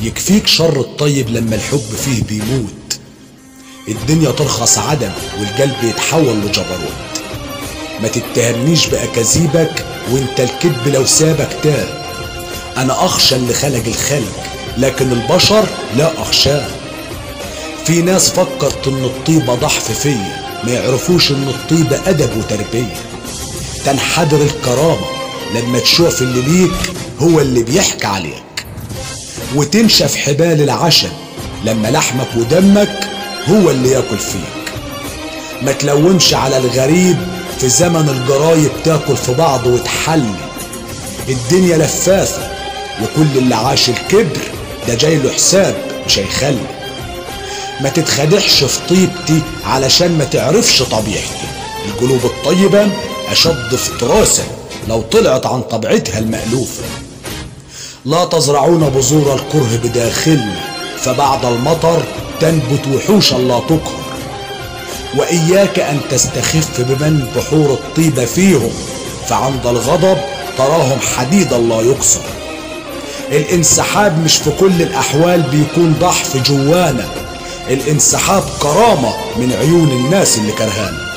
يكفيك شر الطيب لما الحب فيه بيموت، الدنيا ترخص عدم والقلب يتحول لجبروت. ما تتهمنيش بأكاذيبك وانت الكذب لو سابك تاه، انا اخشى اللي خلق الخلق لكن البشر لا اخشاه. في ناس فكرت ان الطيبة ضعف فيا، ما يعرفوش ان الطيبة ادب وتربية. تنحدر الكرامة لما تشوف اللي ليك هو اللي بيحكي عليك، وتنشف حبال العشم لما لحمك ودمك هو اللي ياكل فيك. ما تلومش على الغريب في زمن الجرايب تاكل في بعض وتحلي. الدنيا لفافة وكل اللي عاش الكبر ده جاي له حساب مش هيخلي. ما تتخدعش في طيبتي علشان ما تعرفش طبيعتي، القلوب الطيبة أشد افتراسا لو طلعت عن طبيعتها المألوفة. لا تزرعون بذور الكره بداخلنا فبعد المطر تنبت وحوشا لا تقهر. وإياك أن تستخف بمن بحور الطيبة فيهم، فعند الغضب تراهم حديدا لا يكسر. الانسحاب مش في كل الأحوال بيكون ضعف جوانا، الانسحاب كرامة من عيون الناس اللي كرهانا.